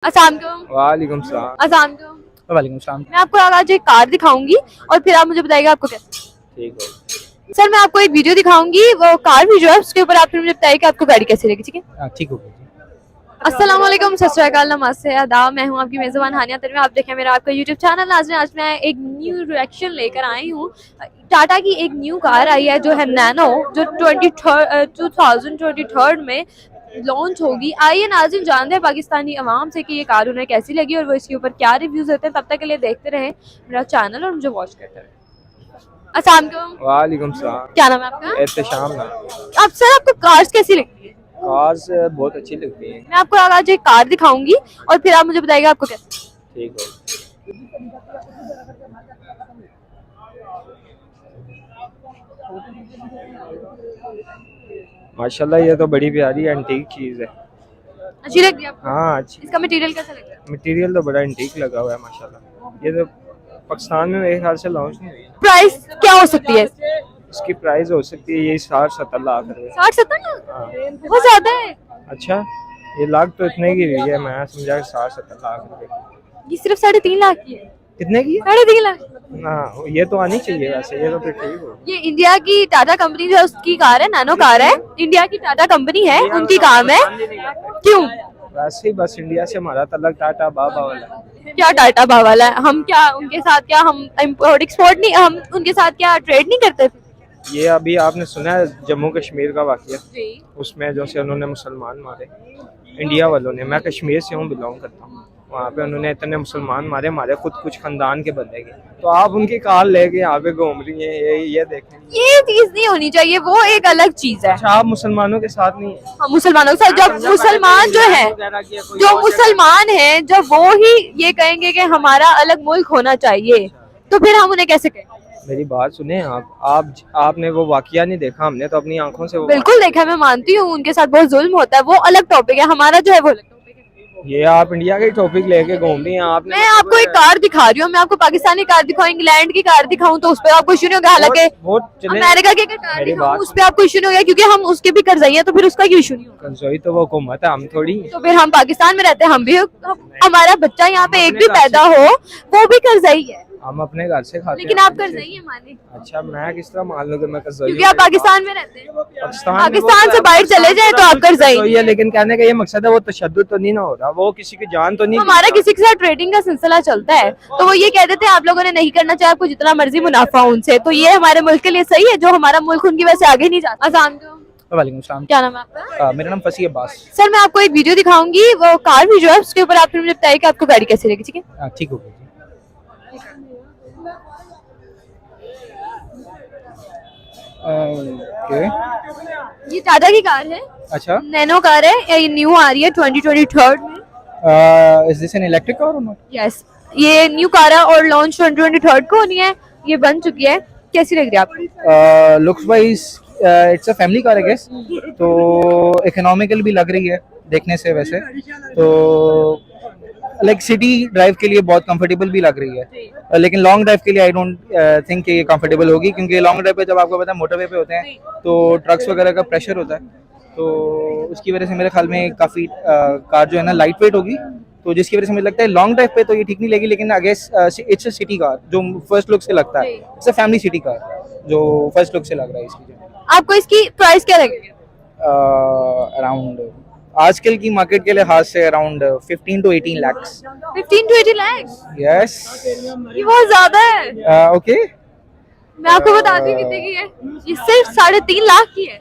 वालेकुम सलाम। वालेकुम सलाम। मैं आपको आज एक कार दिखाऊंगी और फिर आप मुझे बताइएगा आपको कैसे। ठीक है। सर मैं आपको एक वीडियो दिखाऊंगी, वो कार वीडियो है, उसके ऊपर आप फिर मुझे बताइए कि आपको गाड़ी कैसी लगी। ठीक है, ठीक हो गया। अस्सलाम वालेकुम, सत श्री अकाल, नमस्ते, आदाब। मैं हूं आपकी मेज़बान हानिया तनवी। आप देखें मेरा आपका यूट्यूब चैनल। नाज़रीन, आज मैं एक न्यू रिएक्शन लेकर आई हूँ। टाटा की एक न्यू कार आई है जो है नैनो, जो 2023 में लॉन्च होगी। आइए नाज़रीन जानते हैं पाकिस्तानी अवाम से कि ये कार उन्हें कैसी लगी और वो इसके ऊपर क्या रिव्यूज देते हैं। तब तक के लिए देखते रहें मेरा चैनल और मुझे वॉच करते रहें। अस्सलाम वालेकुम। वालेकुम सलाम। क्या नाम है आपका? एहतशाम नाम। अब सर आपको कार्स कैसी लगती है? कार्स बहुत अच्छी लगती हैं। मैं आपको आज एक कार दिखाऊंगी और फिर आप मुझे बताइएगा आपको कैसे। ठीक है। माशाल्लाह ये तो बड़ी प्यारी एंटीक चीज है। अच्छी लग रही है आपको? हाँ अच्छी। इसका मटेरियल कैसा लग रहा है? मटेरियल तो बड़ा एंटीक लगा हुआ है माशाल्लाह। ये तो पाकिस्तान में मेरे ख्याल से लॉन्च नहीं हुई है। प्राइस क्या हो सकती है? इसकी प्राइस हो सकती है ये 60-70 लाख रुपए। 60-70 लाख? हाँ। बहुत ज्यादा है। अच्छा, ये लाख तो इतने की हुई है, मैं समझा 60-70 लाख रुपए। ये सिर्फ 3.5 लाख की है। कितने की है? 3.5 लाख। हाँ ये तो आनी चाहिए वैसे, ये तो फिर ठीक हो। ये इंडिया की टाटा कंपनी जो है उसकी कार है, नैनो कार है। इंडिया की टाटा कंपनी है, उनकी काम है। क्यों? वैसे ही बस इंडिया से हमारा तलक टाटा बाबा वाला है। क्या टाटा बावाला है? हम क्या उनके साथ, क्या हम इम्पोर्ट एक्सपोर्ट नहीं, हम उनके साथ क्या ट्रेड नहीं करते? ये अभी आपने सुना है जम्मू कश्मीर का वाकया, जी। उसमें जो से उन्होंने मुसलमान मारे इंडिया वालों ने। मैं कश्मीर से हूँ, बिलोंग करता हूँ। वहाँ पे उन्होंने इतने मुसलमान मारे, मारे खुद कुछ खानदान के बंदे के। तो आप उनकी कार लेके यहाँ पे घूम रही हैं, ये देखें। ये चीज नहीं होनी चाहिए, वो एक अलग चीज है। अच्छा, आप मुसलमानों के साथ नहीं है? हम मुसलमानों के साथ, जब मुसलमान जो है, जो मुसलमान है, जब वो ही ये कहेंगे कि हमारा अलग मुल्क होना चाहिए, तो फिर हम उन्हें कैसे कहें? मेरी बात सुने आपने वो वाकया नहीं देखा? हमने तो अपनी आंखों से वो बिल्कुल देखा, मैं मानती हूँ उनके साथ बहुत जुल्म होता है, वो अलग टॉपिक है। हमारा जो है वो अलग टॉपिक है। ये आप इंडिया के टॉपिक लेके घूम रही हैं आपने। मैं आपको एक कार दिखा रही हूँ, मैं आपको पाकिस्तानी कार दिखाऊँ, इंग्लैंड की कार दिखाऊँ तो उस पर आपको इश्यू नहीं होगा। हालांकि अमेरिका की कार दिखाऊँ उस पर आपको इश्यू नहीं होगा, क्योंकि हम उसके भी कर्जई हैं, तो फिर उसका क्यों इश्यू नहीं होगा? कर्जई तो वो हुकूमत है, हम थोड़ी। तो फिर हम पाकिस्तान में रहते हैं, हम भी, हमारा बच्चा यहाँ पे एक भी पैदा हो वो भी कर्जई है। हम अपने घर से खाते लेकिन हैं। आप कर्जई है माने। अच्छा, मैं किस तरह मान लूं कि मैं कर्जई? क्योंकि आप पाकिस्तान में रहते हैं। पाकिस्तान से बाहर चले जाए तो आप कर्जई है। लेकिन कहने का ये मकसद है वो तशद्दुद तो नहीं ना हो रहा, वो किसी की जान तो नहीं। हमारा किसी के साथ ट्रेडिंग का सिलसिला चलता है तो वो ये कह देते हैं आप लोगों ने नहीं करना चाहिए, आपको जितना मर्जी मुनाफा उनसे। तो ये हमारे मुल्क के लिए सही है, जो हमारा मुल्क उनकी वजह से आगे नहीं जाता। अज़ान वालेकुम सलाम। क्या नाम है आपका? मेरा नाम फसी अब्बास। सर मैं आपको एक वीडियो दिखाऊंगी, वो कार वीडियो है, उसके ऊपर आप मुझे बताइए कि आपको गाड़ी कैसी लगी। ठीक है, ठीक हो गया। ओके। ये टाटा की कार है। अच्छा। नैनो कार है, ये न्यू आ रही है 2023 में। Is this an electric car और नॉट? यस, ये न्यू कार है और लॉन्च 2023 को होनी है। ये बन चुकी है। कैसी लग रही है आपको? Looks wise it's a family car I guess, तो इकोनॉमिकल भी लग रही है देखने से वैसे तो। लाइक सिटी ड्राइव के लिए बहुत कंफर्टेबल भी लग रही है, लेकिन लॉन्ग ड्राइव के लिए आई डोंट थिंक ये कंफर्टेबल होगी, क्योंकि लॉन्ग ड्राइव पे जब आपको पता है मोटरवे पे होते हैं तो ट्रक्स वगैरह का प्रेशर होता है, तो उसकी वजह से मेरे ख्याल में काफ़ी कार जो है ना लाइट वेट होगी, तो जिसकी वजह से मुझे लगता है लॉन्ग ड्राइव पे तो ये ठीक नहीं लगेगी। लेकिन I guess it's a city car जो फर्स्ट लुक से लगता है, it's a family city car जो फर्स्ट लुक से लग रहा है इसकी। आपको इसकी प्राइस क्या लगेगी? अराउंड आजकल की मार्केट के लिहाज से around 15 to 18 lakh. 15 to 18 lakh? Yes. ये बहुत ज्यादा है। ओके। मैं आपको बताती हूँ कितने की है। ये सिर्फ 3.5 लाख की है।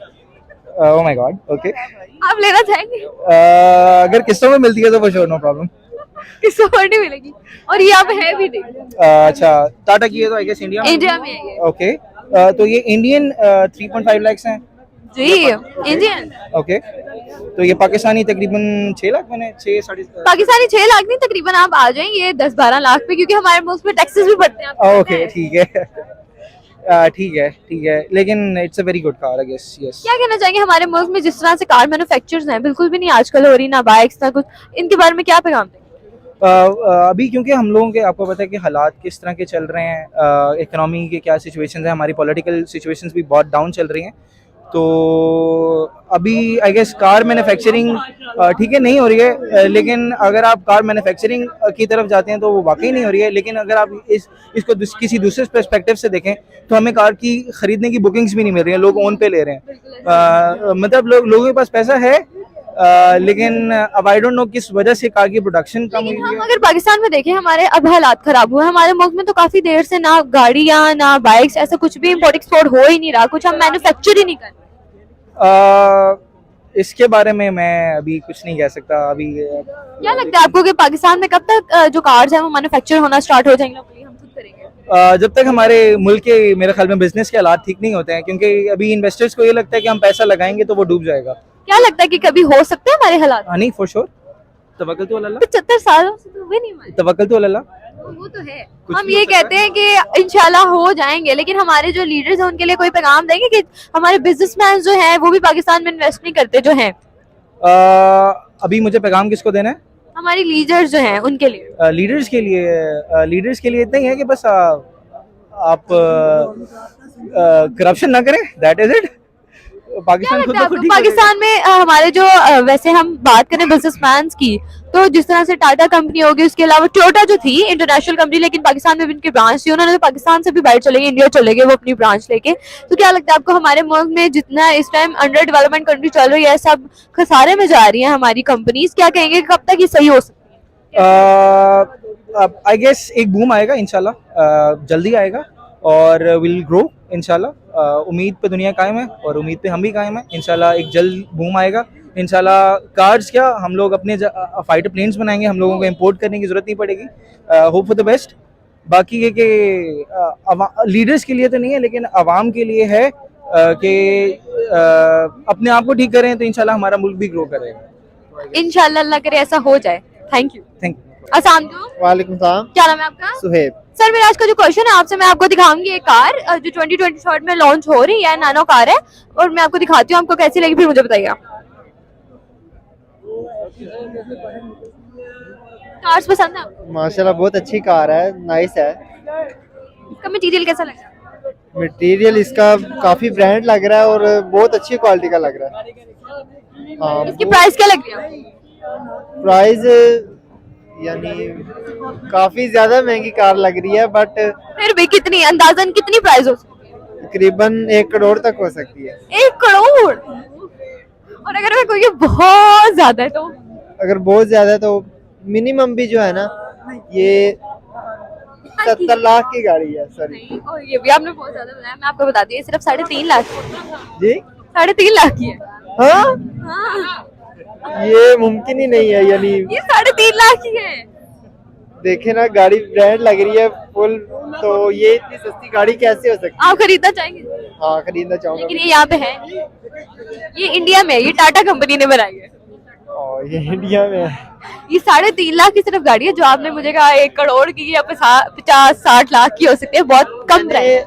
Oh my God. ओके। आप लेना चाहेंगे? अगर किस्तों में मिलती है तो फॉर श्योर, नो प्रॉब्लम। किसको नहीं मिलेगी, और ये अब है भी नहीं। अच्छा, टाटा की है तो आई गेस इंडिया में है ये। ओके। तो ये इंडियन 3.5 लाख हैं जी, इंडियन। ओके। तो ये पाकिस्तानी तकरीबन 6 लाख मैंने 6 पाकिस्तानी 6 लाख नहीं, तकरीबन आप आ जाएंगे 10-12 लाख पे, क्योंकि हमारे मुल्क में टैक्सेस भी बढ़ते हैं। ओके ठीक है। ठीक है, लेकिन it's a very good car I guess. Yes. क्या कहना चाहेंगे हमारे मुल्क में जिस तरह से कार मैन्युफैक्चरर्स हैं, बिल्कुल भी नहीं आजकल हो रही ना बाइक्स ना कुछ, इनके बारे में क्या पैगाम देंगे? अभी क्योंकि हम लोगों के आपको पता है कि हालात किस तरह के चल रहे हैं, इकोनॉमी के क्या सिचुएशंस हैं, हमारी पॉलिटिकल सिचुएशंस भी बहुत डाउन चल रही हैं, तो अभी आई गेस कार मैन्युफैक्चरिंग ठीक है नहीं हो रही है, लेकिन अगर आप कार मैन्युफैक्चरिंग की तरफ जाते हैं तो वो वाकई नहीं हो रही है। लेकिन अगर आप इसको किसी दूसरे पर्सपेक्टिव से देखें तो हमें कार की खरीदने की बुकिंग्स भी नहीं मिल रही हैं, लोग ओन पे ले रहे हैं। मतलब लोगों के पास पैसा है, लेकिन अब आई डोंट नो किस वजह से कार की प्रोडक्शन कम हुई लेकिन है। हम अगर पाकिस्तान में देखें, हमारे अब हालात खराब हुए, हमारे मुल्क में तो काफी देर से ना गाड़ियां ना बाइक्स, ऐसा कुछ भी इम्पोर्ट एक्सपोर्ट हो ही नहीं रहा, कुछ हम मैन्युफैक्चर ही नहीं कर रहे। इसके बारे में मैं अभी कुछ नहीं कह सकता अभी। क्या लगता है आपको कि पाकिस्तान में कब तक जो कार्स हैं वो मैन्युफैक्चर होना स्टार्ट हो जाएंगे, लोकली हम खुद करेंगे? जब तक हमारे मुल्क के मेरे ख्याल में बिजनेस के हालात ठीक नहीं होते हैं, क्योंकि अभी इन्वेस्टर्स को ये लगता है कि हम पैसा लगाएंगे तो वो डूब जाएगा। क्या लगता है कि कभी हो सकते हैं हमारे हालात? हाँ नहीं, फॉर श्योर। तवक्कल तो अल्लाह, 75 सालों से तो हुए नहीं हमारे। तवक्कल तो अल्लाह। वो तो है, कुछ हम भी ये हो सकता कहते हैं कि इंशाल्लाह हो जाएंगे, लेकिन हमारे जो लीडर्स हैं उनके लिए कोई पैगाम देंगे कि हमारे बिजनेसमैन जो हैं वो भी पाकिस्तान में इन्वेस्ट नहीं करते जो हैं? अभी मुझे पैगाम किसको देना है? हमारी लीडर्स जो हैं उनके लिए। लीडर्स के लिए, लीडर्स के लिए इतना ही है कि बस आप करप्शन ना करें, दैट इज इट। क्या पाकिस्तान खुद लगता है ब खुद आपको ठीक हो पाकिस्तान में हमारे जो वैसे हम बात करें बिजनेसमैन की, तो जिस तरह से टाटा कंपनी होगी, उसके अलावा टोयोटा जो थी इंटरनेशनल कंपनी, लेकिन पाकिस्तान में भी उनकी ब्रांच थी, उन्होंने तो पाकिस्तान से भी बाहर चले गए, इंडिया चले गए वो अपनी ब्रांच लेके। तो क्या लगता है आपको हमारे मुल्क में जितना इस टाइम अंडर डेवलपमेंट कंट्री चल रही है, सब खसारे में जा रही है हमारी कंपनीज, क्या कहेंगे कब तक ये सही हो सकती है? आई गेस एक बूम आएगा इंशाल्लाह, जल्दी आएगा और विल ग्रो इंशाल्लाह। उम्मीद पे दुनिया कायम है और उम्मीद पे हम भी कायम है इंशाल्लाह। एक जल्द बूम आएगा इंशाल्लाह। कार्स क्या, हम लोग अपने फाइटर प्लेन्स बनाएंगे, हम लोगों को इंपोर्ट करने की जरूरत नहीं पड़ेगी। Hope for the best. बाकी ये कि लीडर्स के लिए तो नहीं है, लेकिन आवाम के लिए है कि अपने आप को ठीक करें तो इंशाल्लाह हमारा मुल्क भी ग्रो करेगा। इंशाल्लाह अल्लाह करे ऐसा हो जाए। Thank you. Thank you. अस्सलाम वालेकुम। वालेकुम सलाम। क्या नाम है आपका? सुहेब। सर मेरा आज का जो क्वेश्चन है आपसे, मैं आपको दिखाऊंगी एक कार जो 2023 में लॉन्च हो रही है, नैनो कार है, और मैं आपको दिखाती हूँ, आपको कैसी लगी फिर मुझे बताइएगा। कार्स पसंद है आपको? माशाल्लाह बहुत अच्छी कार है, नाइस है। इसका मटेरियल कैसा लगा? मटेरियल इसका काफी ब्रांड लग रहा है और बहुत अच्छी क्वालिटी का लग रहा है। हाँ, इसकी प्राइस क्या लग रही है? प्राइस यानी काफी ज्यादा महंगी कार लग रही है, बट फिर भी कितनी, अंदाजन कितनी प्राइस हो सकती है? तकरीबन 1 करोड़ तक हो सकती है। 1 करोड़? और अगर मैं कोई बहुत ज्यादा है तो? अगर बहुत ज्यादा है तो मिनिमम भी जो है ना, ये 70 लाख की गाड़ी है। सॉरी, नहीं, और ये भी आपने बहुत ज्यादा बताया। मैं आपको बता दी, सिर्फ 3.5 लाख जी 3.5 लाख की है। हाँ, हाँ, ये मुमकिन ही नहीं है। यानी ये 3.5 लाख की है। देखे ना, गाड़ी ब्रांड लग रही है फुल, तो ये इतनी सस्ती गाड़ी कैसे हो सकती है? आप खरीदना चाहेंगे? हाँ, खरीदना चाहूंगा। लेकिन ये यहाँ पे है नहीं। ये इंडिया में, ये टाटा कंपनी ने बनाई है। और ये इंडिया में है। ये 3.5 लाख की सिर्फ गाड़ी है, जो आपने मुझे कहा 1 करोड़ की या 50-60 लाख की हो सकती है, बहुत कम मैंने प्राइस।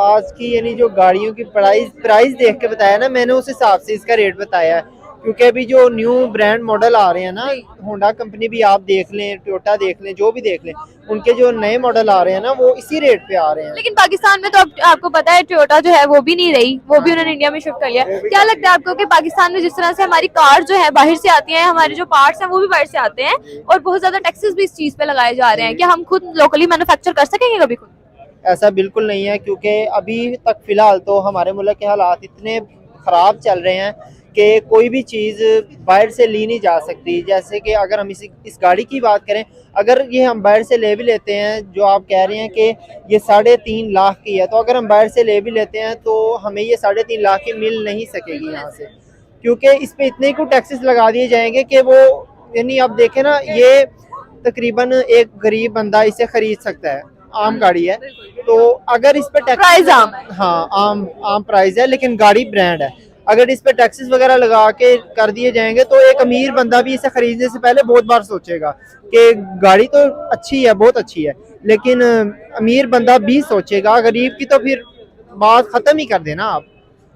आज की यानी जो गाड़ियों की प्राइस देख के बताया ना, मैंने उस हिसाब से इसका रेट बताया है। क्योंकि अभी जो न्यू ब्रांड मॉडल आ रहे हैं ना, होंडा कंपनी भी आप देख लें, टोयोटा देख लें, जो भी देख लें, उनके जो नए मॉडल आ रहे हैं ना, वो इसी रेट पे आ रहे हैं। लेकिन पाकिस्तान में तो अब आपको पता है टोयोटा जो है वो भी नहीं रही, वो भी उन्होंने इंडिया में शिफ्ट कर लिया। क्या लगता है आपको कि पाकिस्तान में जिस तरह से हमारी कार जो है बाहर से आती है, हमारे जो पार्ट्स हैं वो भी बाहर से आते हैं, और बहुत ज्यादा टैक्सेस भी इस चीज पे लगाए जा रहे हैं, क्या हम खुद लोकली मैन्युफैक्चर कर सकेंगे कभी खुद? ऐसा बिल्कुल नहीं है, क्योंकि अभी तक फिलहाल तो हमारे मुल्क के हालात इतने ख़राब चल रहे हैं कि कोई भी चीज़ बाहर से ली नहीं जा सकती। जैसे कि अगर हम इस गाड़ी की बात करें, अगर ये हम बाहर से ले भी लेते हैं, जो आप कह रहे हैं कि ये 3.5 लाख की है, तो अगर हम बाहर से ले भी लेते हैं तो हमें ये 3.5 लाख की मिल नहीं सकेगी यहाँ से, क्योंकि इस पे इतने को टैक्सेस लगा दिए जाएंगे कि वो, यानी आप देखें ना, ये तकरीबन एक गरीब बंदा इसे खरीद सकता है। आम गाड़ी है, तो अगर इस पे प्राइस आम है। हाँ, आम प्राइस है, लेकिन गाड़ी ब्रांड है। अगर इस पे टैक्सेस वगैरह लगा के कर दिए जाएंगे तो एक अमीर बंदा भी इसे खरीदने से पहले बहुत बार सोचेगा कि गाड़ी तो अच्छी है, बहुत अच्छी है, लेकिन अमीर बंदा भी सोचेगा। गरीब की तो फिर बात खत्म ही कर देना आप।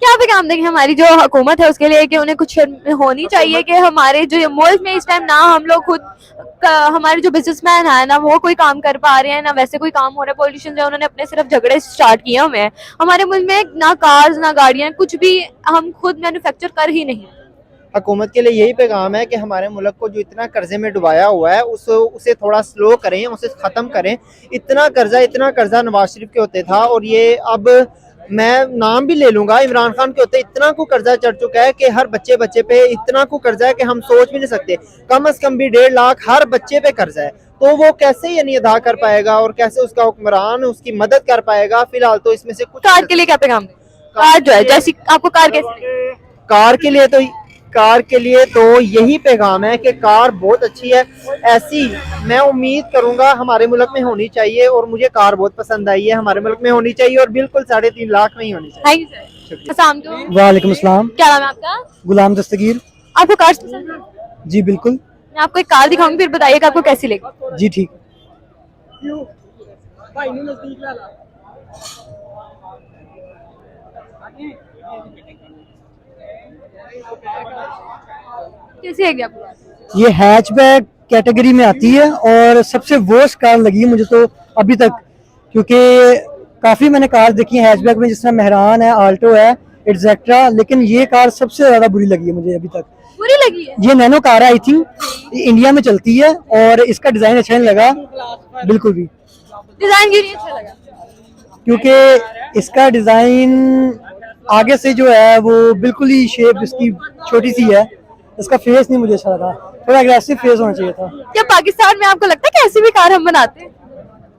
क्या पैगाम देंगे हमारी जो हुकूमत है उसके लिए कि उन्हें कुछ होनी चाहिए कि हमारे जो ये मुल्क में इस टाइम ना हम लोग खुद हमारे जो बिजनेसमैन है ना वो कोई काम कर पा रहे हैं ना वैसे कोई काम हो रहा है। पॉलिटिशियन जो उन्होंने अपने सिर्फ झगड़े स्टार्ट किए हुए हैं। हमारे मुल्क में ना कार्स ना गाड़ियां कुछ भी हम खुद मैन्युफैक्चर कर ही नहीं। हुकूमत के लिए यही पैगाम है कि हमारे मुल्क को जो इतना कर्जे में डुबाया हुआ है उसे थोड़ा स्लो करें, उसे ख़त्म करें। इतना कर्जा नवाज शरीफ के होते था और ये अब मैं नाम भी ले लूंगा, इमरान खान के होते इतना को कर्जा चढ़ चुका है कि हर बच्चे पे इतना को कर्जा है कि हम सोच भी नहीं सकते। कम से कम भी 1.5 लाख हर बच्चे पे कर्जा है, तो वो कैसे यानी अदा कर पाएगा और कैसे उसका हुक्मरान उसकी मदद कर पाएगा। फिलहाल तो इसमें से कुछ कार के लिए क्या पैगाम देंगे? कार जो है जैसी आपको कार कैसी? कार के लिए तो यही पैगाम है कि कार बहुत अच्छी है। ऐसी मैं उम्मीद करूंगा हमारे मुल्क में होनी चाहिए और मुझे कार बहुत पसंद आई है, हमारे मुल्क में होनी चाहिए और बिल्कुल 3.5 लाख में ही होनी चाहिए। Thank you sir. अस्सलाम वालेकुम। वालेकुम अस्सलाम। क्या नाम है आपका? गुलाम दस्तगीर। आपको कार पसंद है? जी बिल्कुल। मैं आपको एक कार दिखाऊंगी फिर बताइएगा आपको कैसी लगी। जी ठीक। कैसी है आपको? ये हैचबैक कैटेगरी में आती है और सबसे वर्स्ट कार लगी है मुझे तो अभी तक, क्योंकि काफ़ी मैंने कार देखी है हैचबैक में, जिसमें मेहरान है, आल्टो है, एटसेट्रा, लेकिन ये कार सबसे ज़्यादा बुरी लगी है मुझे अभी तक। बुरी लगी है? ये नैनो कार है, आई थिंक इंडिया में चलती है और इसका डिज़ाइन अच्छा नहीं लगा बिल्कुल भी। डिजाइन क्यों नहीं अच्छा लगा? क्योंकि इसका डिज़ाइन आगे से जो है वो बिल्कुल ही शेप इसकी छोटी सी है, इसका फेस नहीं मुझे अच्छा लगा, थोड़ा एग्रेसिव फेस होना चाहिए था। क्या पाकिस्तान में आपको लगता है कि ऐसी भी कार हम बनाते हैं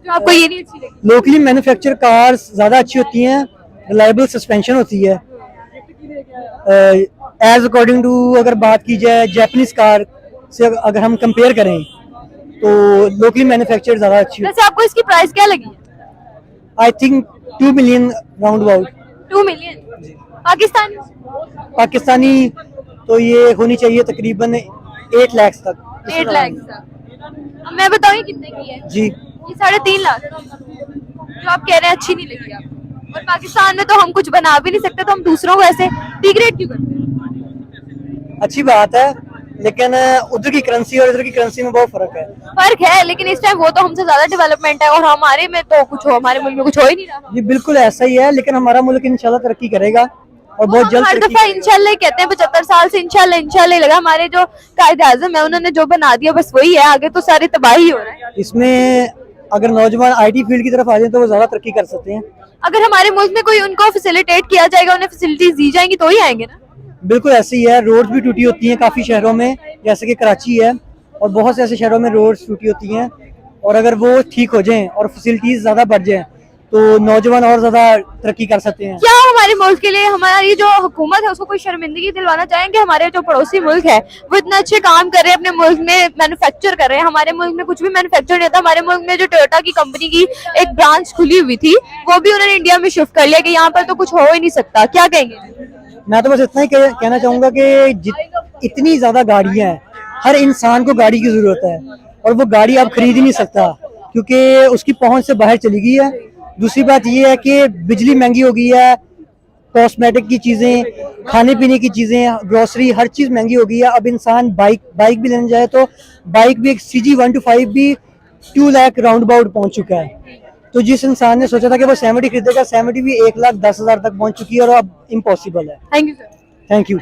जो आपको ये नहीं अच्छी लगी? लोकली मैन्युफैक्चर कार्स ज़्यादा अच्छी होती हैं, रिलायबल सस्पेंशन होती है। एज अकॉर्डिंग टू अगर बात की जाए जापानीज कार से अगर हम कंपेयर करें तो लोकली मैन्युफैक्चर ज़्यादा अच्छी वैसे आपको इसकी प्राइस क्या लगी? I think 2 million round about. 2 million. Pakistani तो ये होनी चाहिए तकरीबन 8 लाख तक। 8 लाख अब मैं बताऊँ कितने की है? जी ये 3.5 लाख जो आप कह रहे हैं अच्छी नहीं लगी आपको। और पाकिस्तान में तो हम कुछ बना भी नहीं सकते तो हम दूसरों को ऐसे डिग्रेड क्यों करते हैं? अच्छी बात है, लेकिन उधर की करेंसी और इधर की करेंसी में बहुत फर्क है। लेकिन इस टाइम वो तो हमसे ज्यादा डेवलपमेंट है और हमारे में तो कुछ हो, हमारे मुल्क में कुछ हो ही नहीं रहा। ये बिल्कुल ऐसा ही है, लेकिन हमारा मुल्क इंशाल्लाह तरक्की करेगा और बहुत जल्द हर दफा इंशाल्लाह कहते हैं 75 साल से इंशाल्लाह लगा। हमारे जो कायदे आज़म है उन्होंने जो बना दिया बस वही है, आगे तो सारी तबाही हो रहा है। इसमें अगर नौजवान आईटी फील्ड की तरफ आ जाए तो वो ज्यादा तरक्की कर सकते हैं। अगर हमारे मुल्क में कोई उनको फैसिलिटेट किया जाएगा, उन्हें फैसिलिटीज दी जाएंगी तो ही आएंगे ना। बिल्कुल ऐसे ही है, रोड्स भी टूटी होती हैं काफ़ी शहरों में, जैसे कि कराची है और बहुत से ऐसे शहरों में रोड्स टूटी होती हैं, और अगर वो ठीक हो जाएं और फैसिलिटीज ज़्यादा बढ़ जाएं तो नौजवान और ज़्यादा तरक्की कर सकते हैं। क्या हमारे मुल्क के लिए हमारी जो हुकूमत है उसको कोई शर्मिंदगी दिलवाना चाहेंगे? हमारे जो पड़ोसी मुल्क है वो इतना अच्छे काम कर रहे हैं, अपने मुल्क में मैन्युफैक्चर कर रहे हैं, हमारे मुल्क में कुछ भी मैन्युफैक्चर नहीं होता। हमारे मुल्क में जो टोयोटा की कंपनी की एक ब्रांच खुली हुई थी वो भी उन्होंने इंडिया में शिफ्ट कर लिया कि यहाँ पर तो कुछ हो ही नहीं सकता। क्या कहेंगे? मैं तो बस इतना ही कहना चाहूँगा कि इतनी ज़्यादा गाड़ियाँ हैं, हर इंसान को गाड़ी की ज़रूरत है और वो गाड़ी आप खरीद ही नहीं सकता क्योंकि उसकी पहुँच से बाहर चली गई है। दूसरी बात ये है कि बिजली महंगी हो गई है, कॉस्मेटिक की चीज़ें, खाने पीने की चीज़ें, ग्रोसरी, हर चीज़ महंगी हो गई है। अब इंसान बाइक भी लेने जाए तो बाइक भी एक CG 125 भी 2 लाख राउंड अबाउट पहुँच चुका है। तो जिस इंसान ने सोचा था कि वो 70 खरीदेगा, 70 भी 1,10,000 तक पहुँच चुकी है और अब इम्पॉसिबल है। Thank you sir. Thank you.